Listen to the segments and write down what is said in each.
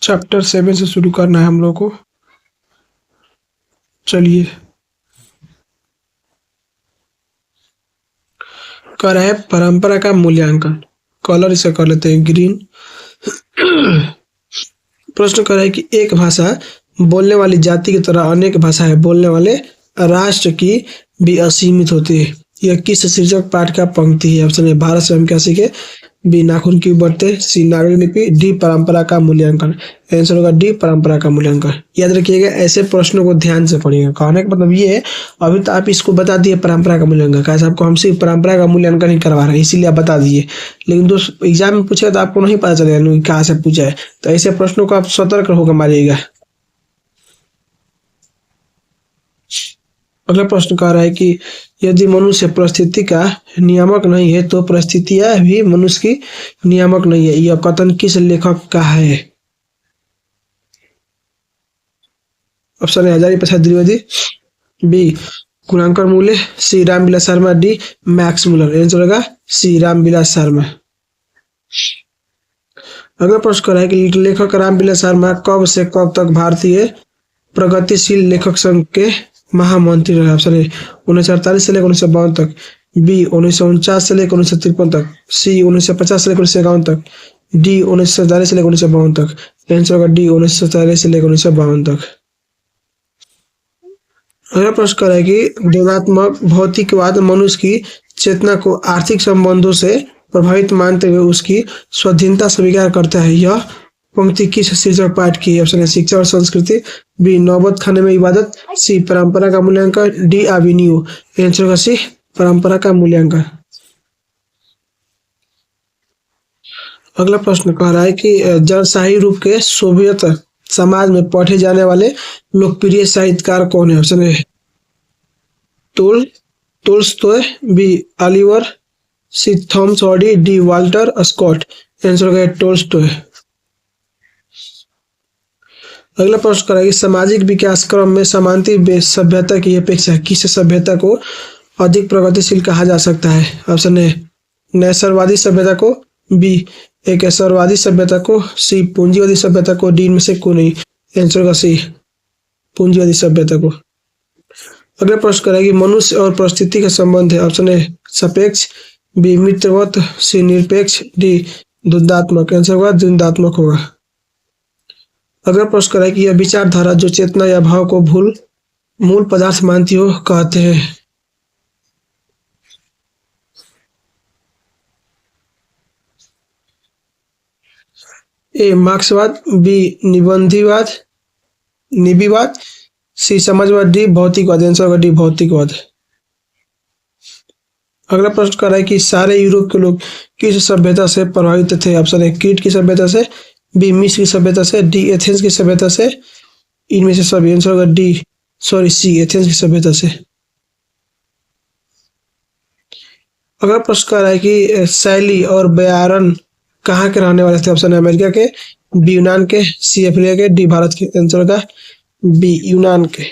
Chapter 7 से शुरू करना है हम लोग को। चलिए, कर है परंपरा का मूल्यांकन। कलर इसे कर लेते हैं ग्रीन। प्रश्न कर है कि एक भाषा बोलने वाली जाति की तरह अनेक भाषाएं बोलने वाले राष्ट्र की भी असीमित होती है। यह किस शीर्षक पाठ का पंक्ति है? ऑप्शन ए भारत स्वयं क्या सीखे, बी नाखून क्यों बढ़ते, सी नागरिक लिपि, डी परंपरा का मूल्यांकन। आंसर होगा डी परंपरा का मूल्यांकन। याद रखिएगा, ऐसे प्रश्नों को ध्यान से पढ़िएगा। कहने का मतलब ये है, अभी तो आप इसको बता दिए परंपरा का मूल्यांकन, कैसे आपको हमसे परंपरा का मूल्यांकन ही करवा रहे हैं, इसीलिए आप बता दिए। लेकिन दोस्त एग्जाम में पूछेगा तो आपको नहीं पता चलेगा कहाँ से पूछा है। तो ऐसे प्रश्नों को आप सतर्क होकर मारिएगा। अगला प्रश्न कह रहा है कि यदि मनुष्य परिस्थिति का नियामक नहीं है तो परिस्थितियां भी मनुष्य की नियामक नहीं है। यह कथन किस लेखक का है? ऑप्शन है Hazari Prasad Dwivedi, B Gunakar Mule, C Ramvilas Sharma, D Max Muller. Answer होगा सी रामविलास शर्मा। अगला प्रश्न कर रहा है कि लेखक रामविलास शर्मा कब से कब तक भारतीय प्रगतिशील लेखक संघ के महामंत्री रहे? ऑप्शन है 1948 से लेकर 1952 तक, बी 1949 से लेकर 1953 तक, सी 1950 से लेकर 1951 तक, डी 1947 से लेकर 1952 तक। आंसर होगा डी 1947 से लेकर 1952 तक। अगला प्रश्न कर है कि द्वंदात्मक भौतिकवाद मनुष्य की चेतना को आर्थिक संबंधों से प्रभावित मानते हुए उसकी स्वाधीनता स्वीकार करता है। यह पंक्ति किस शीर्षक पाठ की है? ऑप्शन है शिक्षा और संस्कृति, बी नौबत खाने में इबादत, सी परंपरा का मूल्यांकन, डी अभिनव। आंसर होगा सी परंपरा का मूल्यांकन। अगला प्रश्न कह रहा है कि जनशाही रूप के सोवियत समाज में पढ़े जाने वाले लोकप्रिय साहित्यकार कौन है? ऑप्शन है Tolstoy, B Oliver, C Thomas Hardy, D Walter Scott. Answer होगा टोल्स्टॉय। अगला प्रश्न करें कि सामाजिक विकास क्रम में समांतर सभ्यता की अपेक्षा किस सभ्यता को अधिक प्रगतिशील कहा जा सकता है? ऑप्शन है नैसर्वादी सभ्यता को, बी एक ऐश्वर्यवादी सभ्यता को, सी पूंजीवादी सभ्यता को, डी में से कोई नहीं। आंसर का सी पूंजीवादी सभ्यता को। अगला प्रश्न करें कि मनुष्य और परिस्थिति का संबंध है। ऑप्शन है सापेक्ष, बी मित्रवत, सी निरपेक्ष, डी द्वंदात्मक। आंसर होगा द्वंदात्मक होगा। अगला प्रश्न करें कि यह विचारधारा जो चेतना या भाव को मूल पदार्थ मानती हो कहते हैं? ए मार्क्सवाद, बी निबीवाद, सी समाजवाद, डी भौतिकवाद। आंसर होगा डी भौतिकवाद। अगला प्रश्न कर रहा है कि सारे यूरोप के लोग किस सभ्यता से प्रभावित थे? ऑप्शन है क्रीट की सभ्यता से, बी मिस्र की सभ्यता से, डी एथेंस की सभ्यता से, इनमें से सभी। आंसर होगा सी एथेंस की सभ्यता से। अगला प्रश्न कर रहा है कि शैली और ब्यारन कहाँ के रहने वाले थे? ऑप्शन है अमेरिका के, बी यूनान के, सी अफ्रीका के, डी भारत के। आंसर होगा बी यूनान के।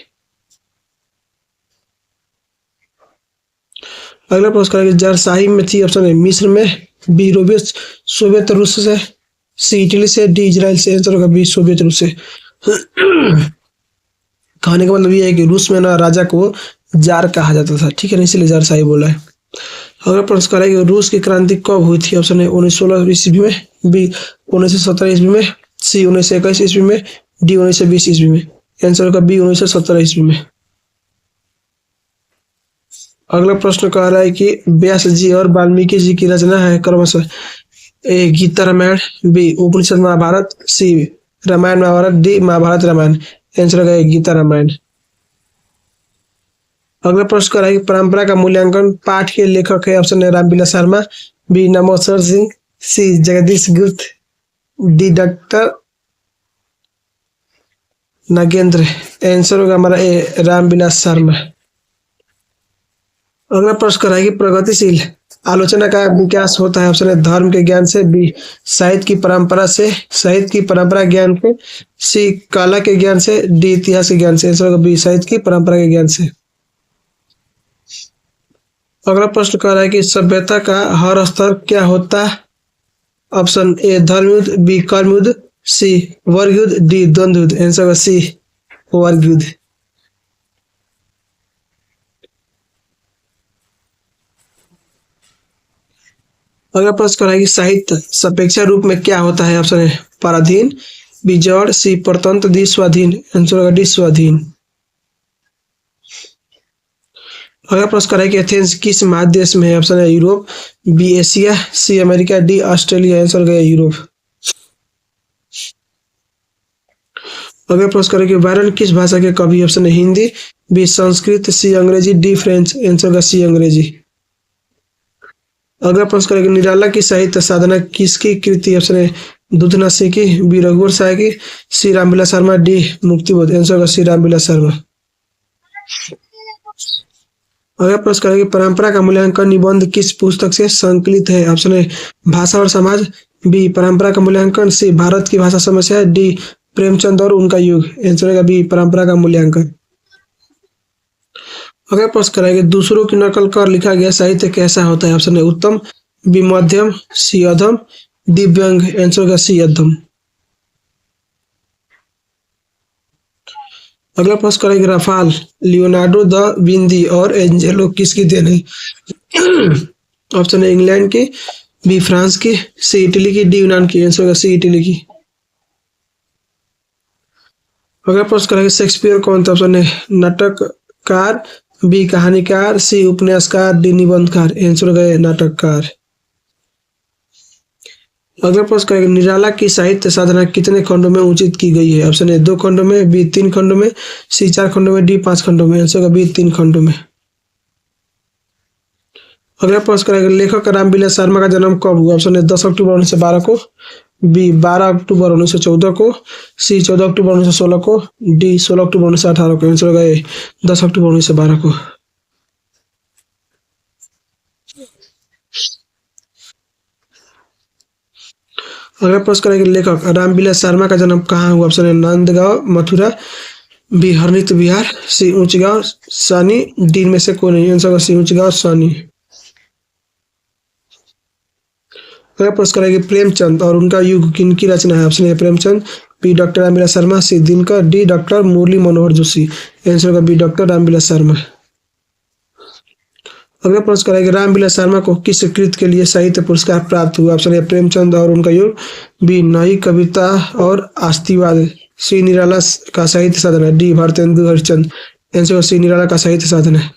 अगला प्रश्न करें कि जरसाही में थी। ऑप्शन है मिस्र में, बी सोवियत रूस से, सी इटली से, डी इजराइल से। आंसर होगा बी सोवियत रूस से। कहने का मतलब ये है कि रूस में ना राजा को जार कहा जाता था, ठीक है ना, इसलिए जरसाही बोला है। अगला प्रश्न करें कि रूस की क्रांति कब हुई थी? ऑप्शन है 1916 ईस्वी में, बी 1917 ईस्वी में, सी 1921 ईस्वी में, डी 1920 ईस्वी में। आंसर होगा बी 1917 ईस्वी में। अगला प्रश्न कह रहा है कि व्यास जी और वाल्मीकि जी की रचना है क्रमशः ए गीता रामायण, बी उपनिषद महाभारत, सी रामायण महाभारत, डी महाभारत रामायण। आंसर होगा गीता रामायण। अगला प्रश्न कर रहा है कि परंपरा का मूल्यांकन पाठ के लेखक है। ऑप्शन है रामविलास शर्मा, बी नमोसर सिंह, सी जगदीश गुप्त, डी डॉक्टर नागेंद्र। आंसर होगा हमारा ए रामविलास शर्मा। अगला प्रश्न कर रहा है कि प्रगतिशील आलोचना का विकास होता है। ऑप्शन है धर्म के ज्ञान से, बी साहित्य की परंपरा से, साहित्य की परंपरा ज्ञान से, सी कला के ज्ञान से, डी इतिहास के ज्ञान से। आंसर होगा बी साहित्य की परंपरा के ज्ञान से। अगला प्रश्न कर रहा है कि सभ्यता का हर स्तर क्या होता है? ऑप्शन ए धर्म युद्ध, बी कर्म युद्ध, सी वर्ग युद्ध, डी द्वंद्व युद्ध। आंसर होगा सी वर्ग युद्ध। अगला प्रश्न कर रहा है कि साहित्य सापेक्षा रूप में क्या होता है? ऑप्शन है पराधीन, बी जड़, सी परतंत्र, डी स्वाधीन। आंसर होगा डी स्वाधीन। अगला प्रश्न कर रहा है कि एथेंस किस महादेश में है? ऑप्शन है Europe, B Asia, C America, D Australia. Answer होगा यूरोप। अगला प्रश्न करें कि वायरन किस भाषा के कवि? ऑप्शन है हिंदी, बी संस्कृत, सी अंग्रेजी, डी फ्रेंच। आंसर होगा सी अंग्रेजी। अगला प्रश्न करें कि निराला की साहित्य साधना किसकी कृति? ऑप्शन है दूधना सिंह की, बी रघुवर साय की, सी रामविलास शर्मा, डी मुक्तिबोध। आंसर होगा सी रामविलास शर्मा। अगला प्रश्न करें कि परंपरा का मूल्यांकन निबंध किस पुस्तक से संकलित है? ऑप्शन है भाषा और समाज, बी परंपरा का मूल्यांकन, सी भारत की भाषा समस्या, डी प्रेमचंद और उनका युग। आंसर होगा बी परंपरा का मूल्यांकन। अगला प्रश्न कराएंगे दूसरों की नकल कर लिखा गया साहित्य कैसा होता है? ऑप्शन है उत्तम, बी मध्यम, सी अधम, डी व्यंग। आंसर होगा सी अधम। अगला प्रश्न करेंगे राफाल, लियोनार्डो द विंदी और एंजेलो किसकी देन है? ऑप्शन है इंग्लैंड की, बी फ्रांस की, सी इटली की, डी यूनान की। आंसर होगा सी इटली की। अगला प्रश्न करेंगे शेक्सपियर कौन था? ऑप्शन है नाटककार, बी कहानीकार, सी उपन्यासकार, डी निबंधकार। आंसर होगा नाटककार। अगला प्रश्न करेंगे निराला की साहित्य साधना कितने खंडों में उचित की गई है? ऑप्शन है 2 खंडों में, बी 3 खंडों में, सी 4 खंडों में, डी 5 खंडों में। आंसर होगा बी 3 खंडों में। अगला प्रश्न करेंगे लेखक रामविलास शर्मा का जन्म कब हुआ? ऑप्शन है 10 अक्टूबर 1912 को, बी 12 अक्टूबर 1914 को, सी 14 अक्टूबर 1916 को, डी 16 अक्टूबर 1918 को। आंसर होगा 10 अक्टूबर 1912 को। अगला प्रश्न करेंगे लेखक रामविलास शर्मा का जन्म कहाँ हुआ? ऑप्शन है नंदगांव, मथुरा, बी हरनित विहार, सी ऊंचगांव, सानी, डी में से कोई नहीं। आंसर होगा सी ऊंचगांव, सानी। अगला प्रश्न करेंगे प्रेमचंद और उनका युग किनकी रचना है? ऑप्शन है प्रेमचंद, बी डॉक्टर रामविलास शर्मा, सी Dinkar, D doctor Murli Manohar Joshi. Answer होगा बी डॉक्टर रामविलास शर्मा। अगला प्रश्न करेंगे रामविलास शर्मा को किस कृत के लिए साहित्य पुरस्कार प्राप्त हुआ? ऑप्शन है प्रेमचंद और उनका युग, बी नई कविता और आस्तिवाद, सी निराला का साहित्य साधना, डी भारतेंदु हरिश्चंद्र। आंसर होगा सी निराला का साहित्य साधना।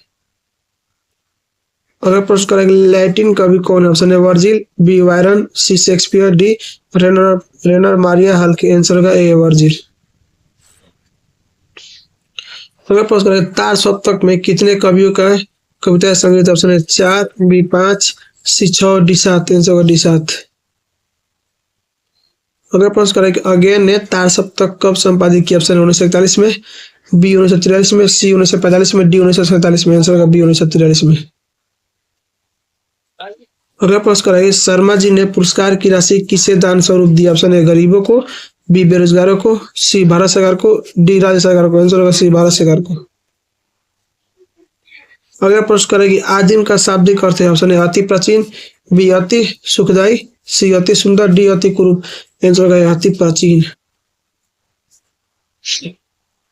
अगला प्रश्न करेंगे लैटिन कवि कौन है? ऑप्शन है वर्जिल, बी वायरन, सी शेक्सपियर, डी रेनर रेनर मारिया हल्के। आंसर होगा ए वर्जिल। अगला प्रश्न करेंगे तार सप्तक में कितने कवियों का कविता संग्रहित? ऑप्शन है 4, बी 5, सी 6, डी 7। आंसर होगा डी 7। अगला प्रश्न करेंगे अगेन ने तार सप्तक कब संपादित किया? ऑप्शन है 1941 में, बी 1943 में, सी 1945 में, डी 1947 में। आंसर होगा बी 1943 में। अगला प्रश्न करेंगे शर्मा जी ने पुरस्कार की राशि किसे दान स्वरूप दी? ऑप्शन है गरीबों को, बी बेरोजगारों को, सी भारत सरकार को, डी राज्य सरकार को। आंसर होगा सी भारत सरकार को। अगला प्रश्न करेगी आदिम का शाब्दिक अर्थ है? ऑप्शन है अति प्राचीन, बी अति सुखदायी, सी अति सुंदर, डी अति कुरूप। आंसर होगा अति प्राचीन।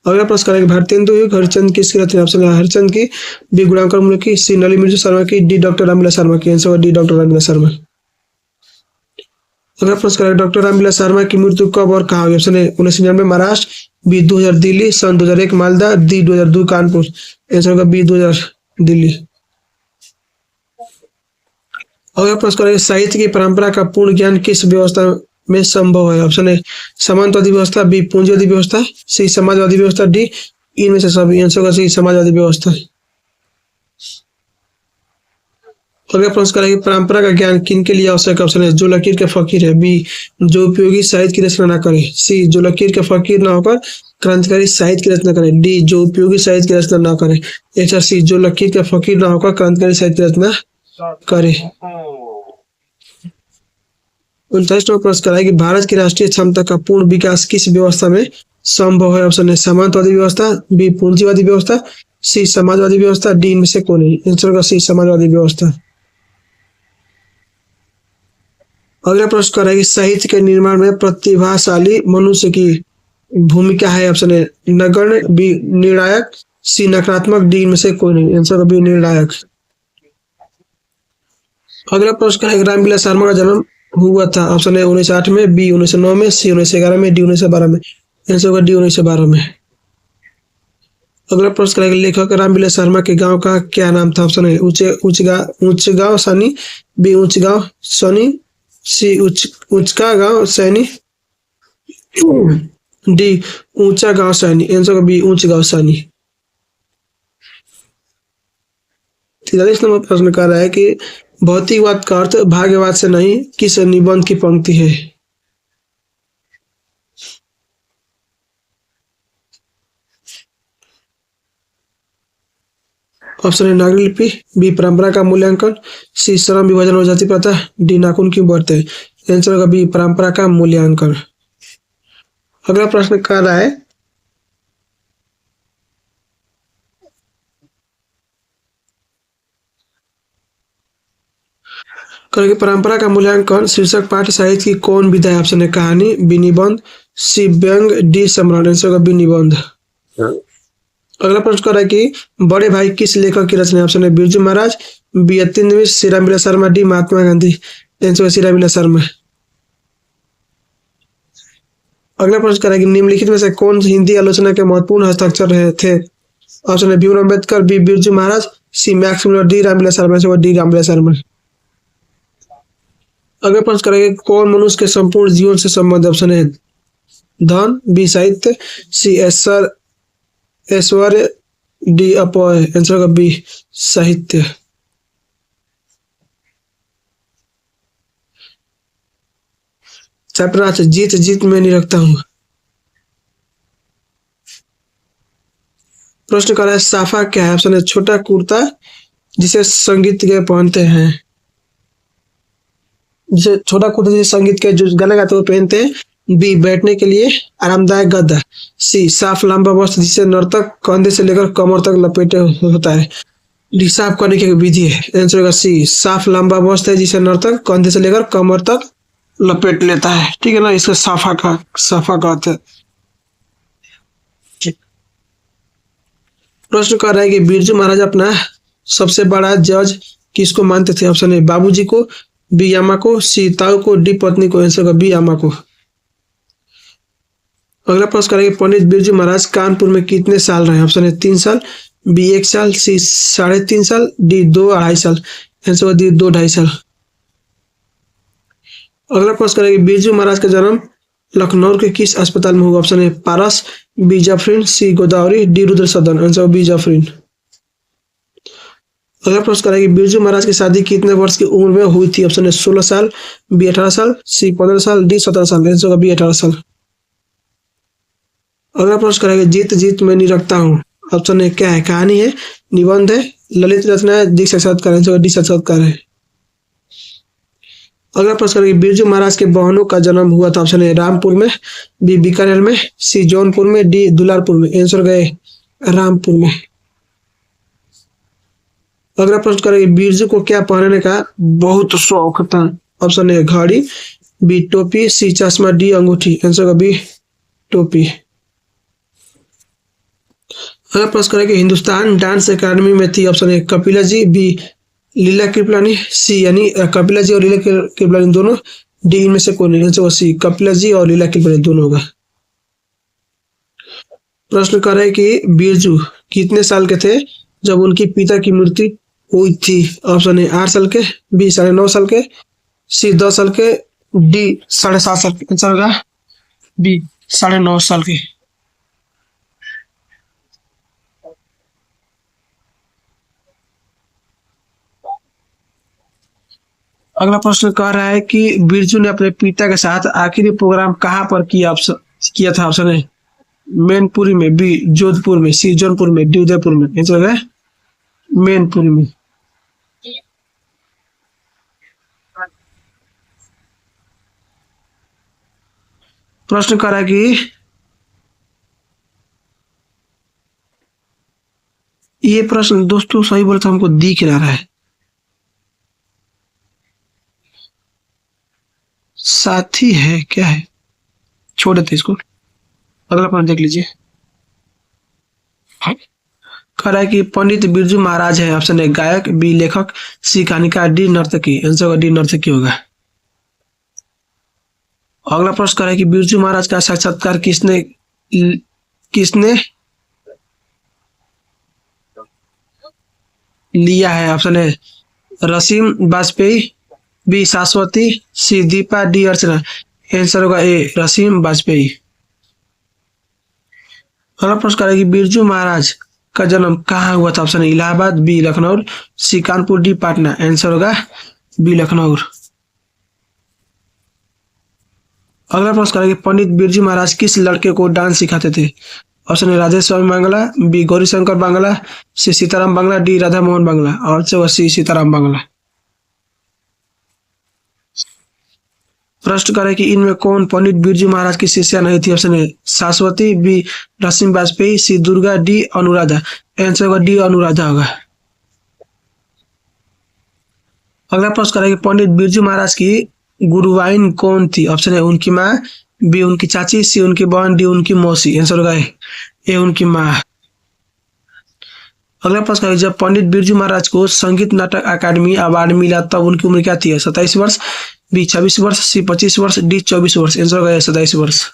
अगला प्रश्न करेंगे भारतेंदु युग हरिश्चंद्र किसकी रचना? ऑप्शन है हरिश्चंद्र की, बी गुणांकर मूल्य की, सी नली मिर्जू शर्मा की, डी डॉक्टर रामविलास शर्मा की। आंसर होगा डी डॉक्टर रामविलास शर्मा। अगला प्रश्न करेंगे डॉक्टर रामविलास शर्मा की मृत्यु कब और कहाँ हुई? ऑप्शन है 1999 महाराष्ट्र, बी 2000 दिल्ली, सन 2001 मालदा, डी 2002 कानपुर। आंसर होगा बी 2000 दिल्ली। अगला प्रश्न करेंगे साहित्य की परंपरा का पूर्ण ज्ञान किस व्यवस्था में संभव है? ऑप्शन है सामंतवादी व्यवस्था, बी पूंजीवादी व्यवस्था, सी समाजवादी व्यवस्था, डी इनमें से सभी। आंसर होगा सी समाजवादी व्यवस्था। अगला प्रश्न करेंगे परंपरा का ज्ञान किन के लिए आवश्यक? ऑप्शन है जो लकीर के फकीर है, बी जो उपयोगी साहित्य की रचना न करे, सी जो लकीर के फकीर न होकर क्रांतिकारी साहित्य की रचना करे, डी जो उपयोगी साहित्य की रचना न करे। आंसर सी जो लकीर के फकीर न होकर क्रांतिकारी साहित्य की रचना करे। 39वां प्रश्न कराएगी भारत की राष्ट्रीय क्षमता का पूर्ण विकास किस व्यवस्था में संभव है? ऑप्शन है सामंतवादी व्यवस्था, बी पूंजीवादी व्यवस्था, सी समाजवादी व्यवस्था, डी इनमें से कोई नहीं। आंसर होगा सी समाजवादी व्यवस्था। अगला प्रश्न कर रहा है कि साहित्य के निर्माण में प्रतिभाशाली मनुष्य की भूमिका है। ऑप्शन ए नगण्य, बी निर्णायक, सी नकारात्मक, डी में से कोई नहीं। आंसर बी निर्णायक। अगला प्रश्न है रामविलास शर्मा का जन्म हुआ था। ऑप्शन ए 1908 में, बी 1909 में, सी 1911 में, डी 1912 में। आंसर होगा डी 1912 में। अगला प्रश्न है लेखक रामविलास शर्मा के गांव का क्या नाम था। Option A Unchgaon Saini, B Unchgaon Sani, C ऊंचका गांव सैनी, डी ऊंचा गांव सैनी। आंसर होगा बी ऊंच गांव सैनी। 43 नंबर प्रश्न कर रहा है कि भौतिकवाद का अर्थ भाग्यवाद से नहीं किस निबंध की पंक्ति है। ऑप्शन ए नागरिक लिपि, बी परंपरा का मूल्यांकन, सी श्रम विभाजन और जाति प्रथा, डी नाखून क्यों बढ़ते हैं। आंसर होगा बी परंपरा का मूल्यांकन। अगला प्रश्न कर रहा है करेंगे परंपरा का मूल्यांकन शीर्षक पाठ साहित्य की कौन विधा है। ऑप्शन है कहानी, बी निबंध, सी व्यंग, डी सम्राट। आंसर होगा बी निबंध। अगला प्रश्न कर रहा है कि बड़े भाई किस लेखक की रचना है। ऑप्शन है Birju Maharaj, B Atin Mishra, C Ramvilas Sharma, D Mahatma Gandhi. Answer C Ramvilas Sharma. अगला प्रश्न कर रहा है कि निम्नलिखित में से कौन हिंदी आलोचना के महत्वपूर्ण हस्ताक्षर रहे थे। ऑप्शन है Bhimrao Ambedkar, B Birju Maharaj, C Max Muller, D Ramvilas Sharma. Answer D Ramvilas Sharma. अगला प्रश्न करेंगे कौन मनुष्य के संपूर्ण जीवन से संबंध। ऑप्शन है धन, बी साहित्य, सी ऐश्वर्य, डी अपव्यय। आंसर होगा बी साहित्य। चैप्टर 8 जीत जीत मैं नहीं रखता हूं। प्रश्न कर रहा है साफा क्या है। ऑप्शन है छोटा कुर्ता जिसे संगीत के पहनते हैं, जिसे छोटा कुर्ता जिसे संगीत के जो गाना गाते हुए पहनते हैं। बी बैठने के लिए आरामदायक गद्दा, सी साफ लंबा वस्त्र जिसे नर्तक कंधे से लेकर कमर तक लपेटे होता है, डी साफ करने की विधि है। आंसर होगा सी साफ लंबा वस्त्र है जिसे नर्तक कंधे से लेकर कमर तक लपेट लेता है। ठीक है ना, इसका साफा कहते हैं। प्रश्न कर रहा है कि बिरजू महाराज अपना सबसे बड़ा जज किसको मानते थे। ऑप्शन है बाबूजी को, बी यामा को, सी ताऊ को, डी पत्नी को। आंसर होगा बी यामा को। अगला प्रश्न करेंगे पंडित बिरजू महाराज कानपुर में कितने साल रहे। ऑप्शन है 3 साल, बी 1 साल, सी 3.5 साल, डी 2-2.5 साल। आंसर होगा डी 2-2.5 साल। अगला प्रश्न करेंगे बिरजू महाराज का जन्म लखनऊ के किस अस्पताल में हुआ। ऑप्शन है पारस, बी जाफरीन, सी गोदावरी, डी रुद्र सदन। Answer B जाफरीन। अगला प्रश्न करेंगे बिरजू महाराज की शादी कितने वर्ष की उम्र में हुई थी। ऑप्शन है 16 साल, बी 18 साल, सी 15 साल, डी 17 साल। आंसर होगा बी 18 साल। अगला प्रश्न करेंगे जीत जीत मैं नहीं रखता हूँ। ऑप्शन है क्या है, कहानी है, निबंध है, ललित रचना है, दी साक्षात्कार। आंसर डी साक्षात्कार है। अगला प्रश्न करेंगे बिरजू महाराज के बहनों का जन्म हुआ था। ऑप्शन है रामपुर में, बी बीकानेर में, सी जौनपुर में, डी दुलारपुर में। आंसर गए रामपुर में। अगला प्रश्न करेंगे बिरजू को क्या पहनने का बहुत शौक था। ऑप्शन है घड़ी, बी टोपी, सी चश्मा, डी अंगूठी। आंसर का बी टोपी। अगला प्रश्न करेंगे हिंदुस्तान डांस अकादमी में थी। ऑप्शन है कपिला जी, बी लीला कृपलानी, सी यानी कपिला जी और लीला कृपलानी दोनों, डी इनमें से कोई नहीं। आंसर सी कपिला जी और लीला कृपलानी दोनों होगा। प्रश्न कर रहे हैं कि बिरजू कितने साल के थे जब उनकी पिता की मृत्यु हुई थी। ऑप्शन है 8 साल के, बी 9.5 साल के, सी 10 साल के, डी 7.5 साल के। आंसर होगा बी 9.5 साल के। अगला प्रश्न कह रहा है कि बिरजू ने अपने पिता के साथ आखिरी प्रोग्राम कहाँ पर किया था। ऑप्शन है मैनपुरी में, बी जोधपुर में, सी जौनपुर में, डी उदयपुर में। आंसर है मैनपुरी में। प्रश्न कर रहा है कि ये प्रश्न दोस्तों सही बोले तो हमको दिख रहा है। साथी है क्या है, छोड़ देते इसको। अगला प्रश्न देख लीजिए। कह रहा है कि पंडित बिरजू महाराज है। ऑप्शन ए गायक, बी लेखक, सी कहानीकार, डी नर्तकी। आंसर होगा डी नर्तकी होगा। अगला प्रश्न कर रहा है कि बिरजू महाराज का साक्षात्कार किसने किसने लिया है। ऑप्शन है रसीम वाजपेयी, बी शाश्वती, सी दीपा, डी अर्चना। आंसर होगा ए रसीम वाजपेयी। अगला प्रश्न कर रहा है कि बिरजू महाराज का जन्म कहाँ हुआ था। ऑप्शन है इलाहाबाद, बी लखनऊ, सी कानपुर, डी पटना। आंसर होगा बी लखनऊ। अगला प्रश्न करेंगे पंडित बिरजू महाराज किस लड़के को डांस सिखाते थे। ऑप्शन है राधे स्वामी बांगला, बी गौरी शंकर बांगला, सी सीताराम बांगला, डी राधा मोहन बांगला। और सी सीताराम बांगला। प्रश्न करें कि इनमें कौन पंडित बिरजू महाराज की शिष्या नहीं थी। ऑप्शन है शाश्वती, बी रसीम वाजपेयी, सी दुर्गा, डी अनुराधा। आंसर होगा डी अनुराधा होगा। अगला प्रश्न करेंगे पंडित बिरजू महाराज की गुरुवाइन कौन थी। ऑप्शन है उनकी माँ, बी उनकी चाची, सी उनकी बहन, डी उनकी मौसी। आंसर होगा ए उनकी माँ। अगला प्रश्न है जब पंडित बिरजू महाराज को संगीत नाटक अकादमी अवार्ड मिला तब उनकी उम्र क्या थी। 27 वर्ष, बी 26 वर्ष, सी 25 वर्ष, डी 24 वर्ष। आंसर होगा 27 वर्ष।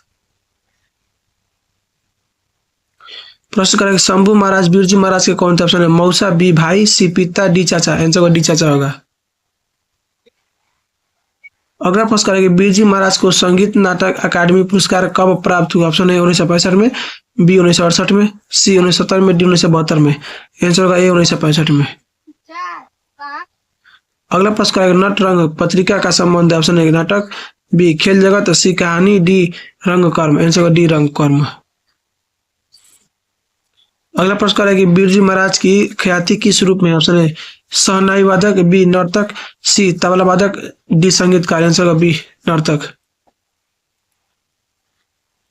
प्रश्न करेंगे शंभू महाराज बिरजू महाराज के कौन थे। ऑप्शन है मौसा, बी भाई, सी पिता, डी चाचा। आंसर होगा डी चाचा होगा। अगला प्रश्न करेंगे बिरजू महाराज को संगीत नाटक अकादमी पुरस्कार कब प्राप्त हुआ। ऑप्शन है 1965 में, बी 1968 में, सी 1970 में, डी 1972 में। आंसर होगा ए 1965 में। अगला प्रश्न करेंगे नट रंग पत्रिका का संबंध है। ऑप्शन है नाटक, बी खेल जगत, सी कहानी, डी रंग कर्म। आंसर होगा डी रंग कर्म। अगला प्रश्न करेंगे बिरजू महाराज की ख्याति किस रूप में। ऑप्शन है शहनाई वादक, बी नर्तक, सी तबला वादक, डी संगीतकार। आंसर होगा बी नर्तक।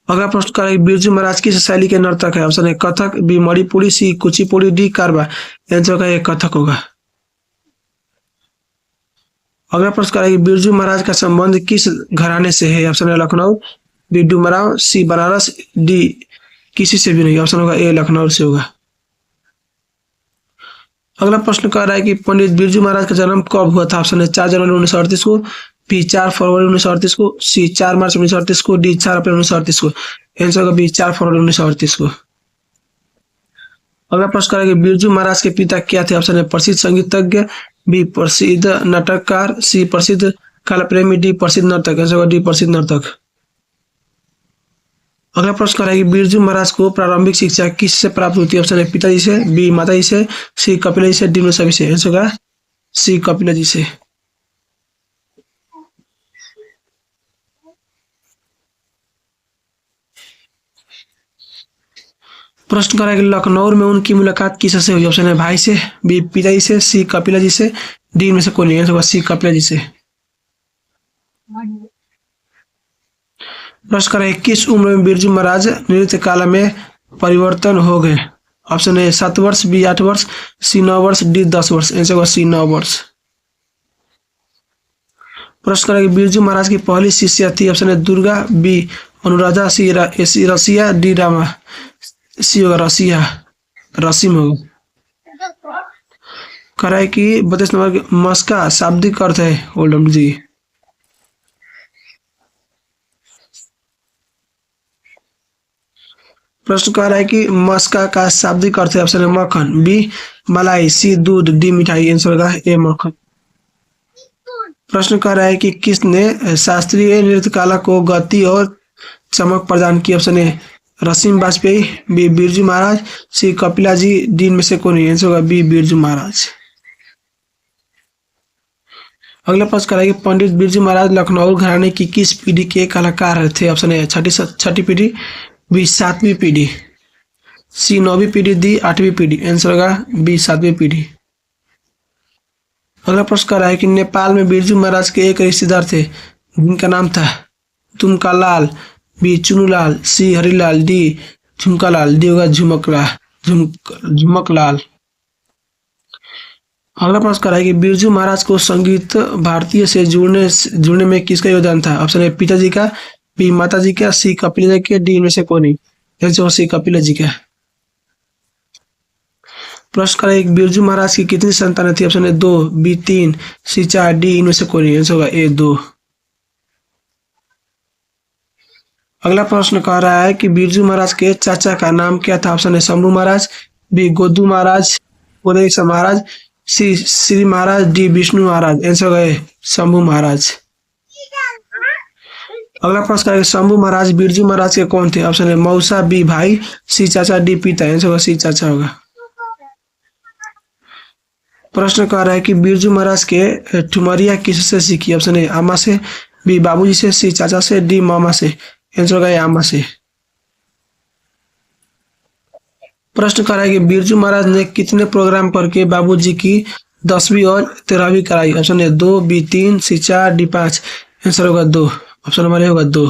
अगला प्रश्न करेंगे बिरजू महाराज किस शैली के नर्तक है। ऑप्शन है कथक, बी मणिपुरी, सी कुचिपुड़ी, डी कारवा। आंसर होगा ये कथक होगा। अगला प्रश्न करेंगे बिरजू महाराज का संबंध किस घराने से है। ऑप्शन है लखनऊ, बी डुमराव, सी बनारस, डी किसी से भी नहीं। ऑप्शन होगा ए लखनऊ से होगा। अगला प्रश्न कह रहा है कि पंडित बिरजू महाराज का जन्म कब हुआ था। ऑप्शन है 4 जनवरी 1938 को, बी 4 फरवरी 1938 को, सी 4 मार्च 1938 को, डी 4 अप्रैल 1938 को। आंसर होगा बी 4 फरवरी 1938 को। अगला प्रश्न करेंगे बिरजू महाराज के पिता क्या थे। ऑप्शन है प्रसिद्ध संगीतज्ञ, बी प्रसिद्ध नाटककार, सी प्रसिद्ध कला प्रेमी, डी प्रसिद्ध नर्तक। आंसर होगा डी प्रसिद्ध नर्तक। अगला प्रश्न करेंगे बिरजू महाराज को प्रारंभिक शिक्षा किससे प्राप्त होती है। ऑप्शन है पिताजी से, बी माताजी से, सी कपिला जी से, डी सभी से। आंसर होगा सी कपिला जी से। प्रश्न करेंगे लखनऊ में उनकी मुलाकात किससे हुई। ऑप्शन है भाई से, बी पिताजी से, सी कपिला जी से, डी में से कोई नहीं। आंसर होगा सी कपिला जी से। प्रश्न करें किस उम्र में बिरजू महाराज नृत्य कला में परिवर्तन हो गए। ऑप्शन है 7 वर्ष, बी 8 वर्ष, सी 9 वर्ष, डी 10 वर्ष। आंसर होगा सी 9 वर्ष। प्रश्न करें बिरजू महाराज की पहली शिष्या थी। ऑप्शन है दुर्गा, बी अनुराधा, सी रसिया, डी रामा। सी होगा रसिया, रसीम होगा। कह रहा है कि 32 नंबर मस का शाब्दिक अर्थ है। होल्ड ऑन जी। प्रश्न कह रहा है कि मस्का का शाब्दिक अर्थ है। ऑप्शन है मक्खन, बी मलाई, सी दूध, डी मिठाई। आंसर होगा ए मक्खन। प्रश्न कह रहा है कि किसने शास्त्रीय नृत्य कला को गति और चमक प्रदान की। ऑप्शन है रसीम वाजपेयी, बी बिरजू महाराज, सी कपिला जी, डी में से कौन। आंसर होगा बी बिरजू महाराज। अगला प्रश्न कह रहा है कि पंडित बिरजू महाराज लखनऊ घराने की किस पीढ़ी के कलाकार थे। ऑप्शन है छठी पीढ़ी, बी 7वीं पीढ़ी, सी 9वीं पीढ़ी, डी 8वीं पीढ़ी। आंसर होगा बी 7वीं पीढ़ी। अगला प्रश्न कर रहा है कि नेपाल में बिरजू महाराज के एक रिश्तेदार थे जिनका नाम था तुमकालाल, बी चुनुलाल, सी हरिलाल, डी झुमकालाल। डी होगा झुमकलाल। अगला प्रश्न करा है कि बिरजू महाराज को संगीत भारतीय से जुड़ने में किसका योगदान था? ऑप्शन ए पिताजी का, बी माता जी का, सी कपिल जी के, डी इनमें से कौन नहीं? आंसर सी कपिल जी का। प्रश्न करा है कि बिरजू महाराज की कितनी संतानें थी? Option A 2, B 3, C 4, D इनमें से कौन नहीं? आंसर होगा ए 2। अगला प्रश्न कह रहा है कि बिरजू महाराज के चाचा का नाम क्या था? Option A Shambhu Maharaj, B Godu Maharaj, Godeshwar Maharaj, C Shri Maharaj, D Vishnu Maharaj. Answer गए शंभू महाराज। अगला प्रश्न है शंभू महाराज बिरजू महाराज के कौन थे? ऑप्शन ए मौसा, बी भाई, सी चाचा, डी पिता। आंसर होगा सी चाचा होगा। प्रश्न कह रहा है कि बिरजू महाराज के ठुमरिया किससे सीखी? ऑप्शन ए अम्मा से, बी बाबूजी से, सी चाचा से, डी मामा से। आंसर होगा अम्मा से। प्रश्न कर रहा है कि बिरजू महाराज ने कितने प्रोग्राम करके बाबूजी की 10वीं और 13वीं कराई? Option A 2, B 3, C 4, D 5। Answer होगा 2। ऑप्शन नंबर ए होगा 2।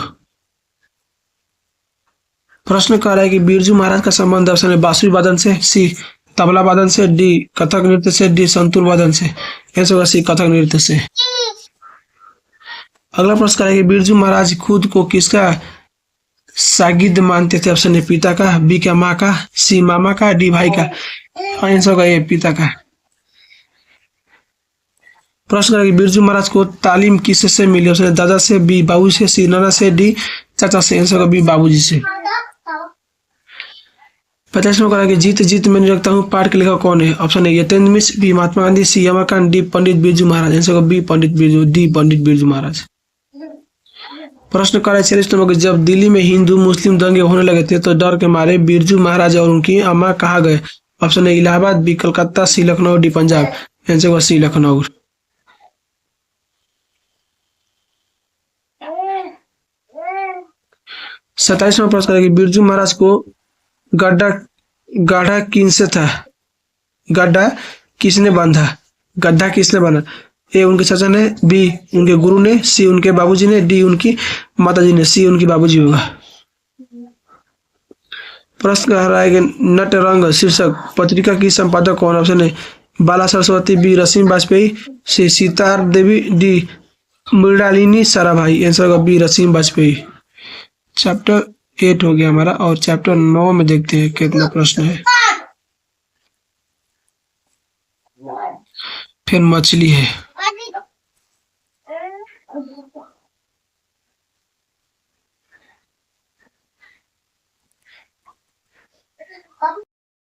प्रश्न कर रहा है कि बिरजू महाराज का संबंध ऑप्शन ए बांसुरी वादन से, सी तबला वादन से, डी कथक नृत्य से, डी संतूर वादन से। आंसर होगा सी कथक नृत्य से। अगला प्रश्न कर रहा है कि बिरजू महाराज खुद को किसका शागिर्द मानते थे? ऑप्शन ए पिता का, बी का माँ का, सी मामा का, डी भाई का। आंसर होगा ए पिता का। प्रश्न करें बिरजू महाराज को तालीम किससे मिली? ऑप्शन ए दादा से, बी बाबू से, सी नाना से, डी चाचा से। आंसर होगा बी बाबूजी से। 50वां करा कि जीत जीत मैं नहीं रखता हूँ पाठ के लेखक कौन है? Option A Yatendra Mishra, B Mahatma Gandhi, C Ramakant, D Pandit Birju Maharaj. Answer होगा बी पंडित बिरजू, डी पंडित बिरजू महाराज। प्रश्न कर 40 नंबर की जब दिल्ली में हिंदू मुस्लिम दंगे होने लगे थे तो डर के मारे बिरजू महाराज और उनकी अम्मा कहाँ गए? Option A Allahabad, B Calcutta, C Lucknow, D Punjab. Answer होगा सी लखनऊ। 27वां प्रश्न करेगी बिरजू महाराज को गड्ढा गाढ़ा किनसे था? गड्ढा किसने बांधा? गड्ढा किसने बांधा? ए उनके चाचा ने, बी उनके गुरु ने, सी उनके बाबूजी ने, डी उनकी माताजी ने। सी उनकी बाबूजी होगा। प्रश्न कह रहा है कि नट रंग शीर्षक पत्रिका की संपादक कौन? ऑप्शन है बाला सरस्वती, बी रसीम वाजपेयी, सी सीतार देवी, डी मृणालिनी साराभाई। आंसर होगा बी रसीम वाजपेयी। चैप्टर 8 हो गया हमारा और चैप्टर 9 में देखते हैं कितना प्रश्न है। फिर मछली है।